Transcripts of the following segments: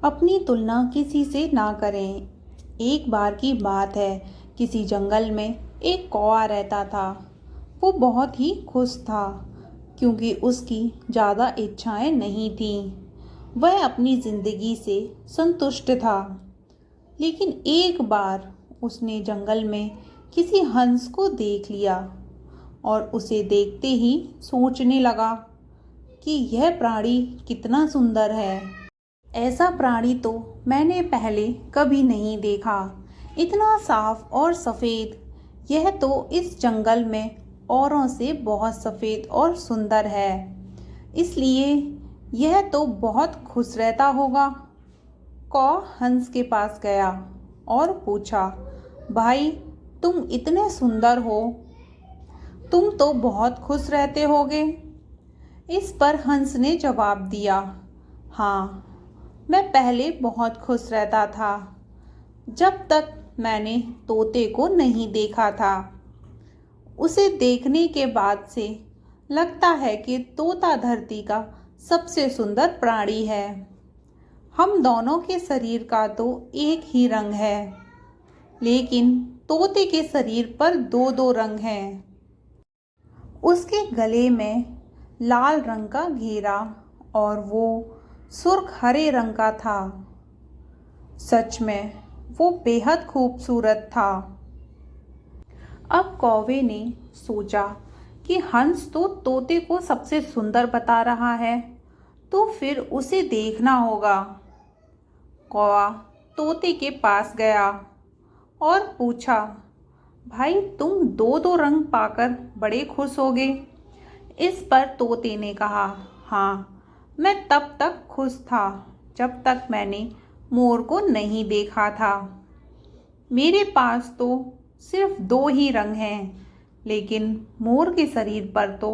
अपनी तुलना किसी से ना करें। एक बार की बात है, किसी जंगल में एक कौवा रहता था। वो बहुत ही खुश था क्योंकि उसकी ज़्यादा इच्छाएं नहीं थीं। वह अपनी ज़िंदगी से संतुष्ट था। लेकिन एक बार उसने जंगल में किसी हंस को देख लिया और उसे देखते ही सोचने लगा कि यह प्राणी कितना सुंदर है। ऐसा प्राणी तो मैंने पहले कभी नहीं देखा। इतना साफ और सफ़ेद। यह तो इस जंगल में औरों से बहुत सफ़ेद और सुंदर है, इसलिए यह तो बहुत खुश रहता होगा। कौ हंस के पास गया और पूछा, भाई, तुम इतने सुंदर हो, तुम तो बहुत खुश रहते होगे। इस पर हंस ने जवाब दिया, हाँ, मैं पहले बहुत खुश रहता था, जब तक मैंने तोते को नहीं देखा था। उसे देखने के बाद से लगता है कि तोता धरती का सबसे सुंदर प्राणी है। हम दोनों के शरीर का तो एक ही रंग है, लेकिन तोते के शरीर पर दो दो रंग हैं। उसके गले में लाल रंग का घेरा और वो सुर्ख हरे रंग का था। सच में वो बेहद खूबसूरत था। अब कौवे ने सोचा कि हंस तो तोते को सबसे सुंदर बता रहा है, तो फिर उसे देखना होगा। कौवा तोते के पास गया और पूछा, भाई, तुम दो दो रंग पाकर बड़े खुश होगे। इस पर तोते ने कहा, हाँ, मैं तब तक खुश था जब तक मैंने मोर को नहीं देखा था। मेरे पास तो सिर्फ दो ही रंग हैं, लेकिन मोर के शरीर पर तो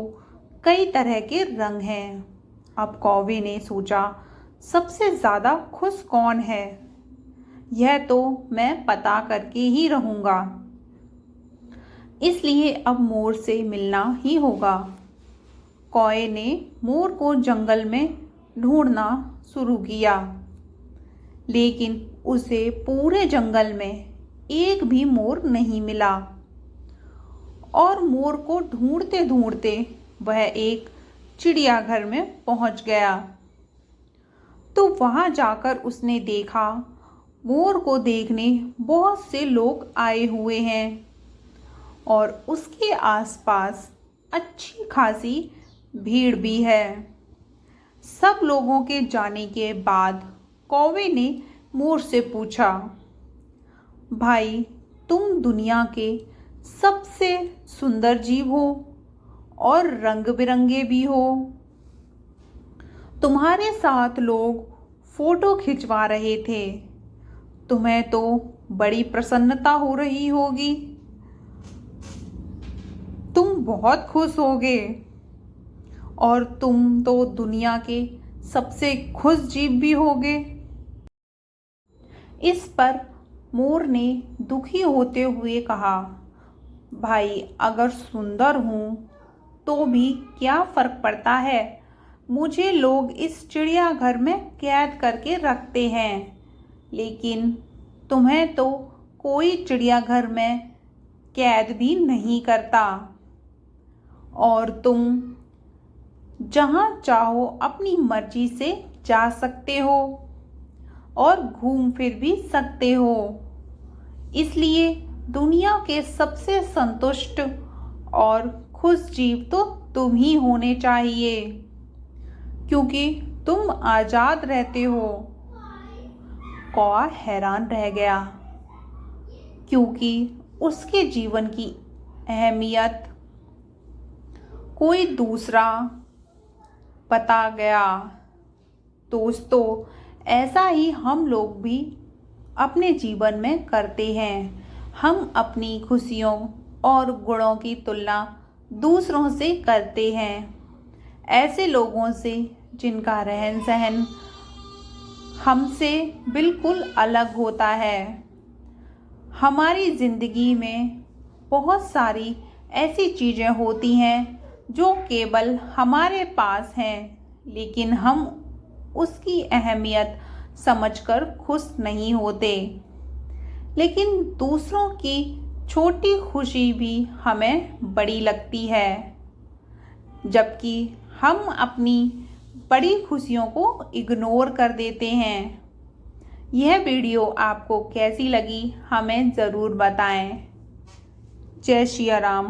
कई तरह के रंग हैं। अब कौवे ने सोचा, सबसे ज़्यादा खुश कौन है, यह तो मैं पता करके ही रहूँगा। इसलिए अब मोर से मिलना ही होगा। कौवे ने मोर को जंगल में ढूंढना शुरू किया, लेकिन उसे पूरे जंगल में एक भी मोर नहीं मिला। और मोर को ढूंढते ढूंढते वह एक चिड़ियाघर में पहुंच गया। तो वहां जाकर उसने देखा, मोर को देखने बहुत से लोग आए हुए हैं और उसके आसपास अच्छी खासी भीड़ भी है। सब लोगों के जाने के बाद कौवे ने मोर से पूछा, भाई, तुम दुनिया के सबसे सुंदर जीव हो और रंग बिरंगे भी हो। तुम्हारे साथ लोग फोटो खिंचवा रहे थे, तुम्हें तो बड़ी प्रसन्नता हो रही होगी। तुम बहुत खुश होगे और तुम तो दुनिया के सबसे खुश जीव भी होगे। इस पर मोर ने दुखी होते हुए कहा, भाई, अगर सुंदर हूँ तो भी क्या फर्क पड़ता है, मुझे लोग इस चिड़ियाघर में कैद करके रखते हैं, लेकिन तुम्हें तो कोई चिड़ियाघर में कैद भी नहीं करता और तुम जहाँ चाहो अपनी मर्जी से जा सकते हो और घूम फिर भी सकते हो। इसलिए दुनिया के सबसे संतुष्ट और खुश जीव तो तुम ही होने चाहिए, क्योंकि तुम आज़ाद रहते हो। कौवा हैरान रह गया, क्योंकि उसके जीवन की अहमियत कोई दूसरा बता गया। दोस्तों, ऐसा ही हम लोग भी अपने जीवन में करते हैं। हम अपनी खुशियों और गुणों की तुलना दूसरों से करते हैं, ऐसे लोगों से जिनका रहन सहन हमसे बिल्कुल अलग होता है। हमारी ज़िंदगी में बहुत सारी ऐसी चीज़ें होती हैं जो केवल हमारे पास हैं, लेकिन हम उसकी अहमियत समझकर खुश नहीं होते, लेकिन दूसरों की छोटी खुशी भी हमें बड़ी लगती है, जबकि हम अपनी बड़ी खुशियों को इग्नोर कर देते हैं। यह वीडियो आपको कैसी लगी हमें ज़रूर बताएं। जय सिया राम।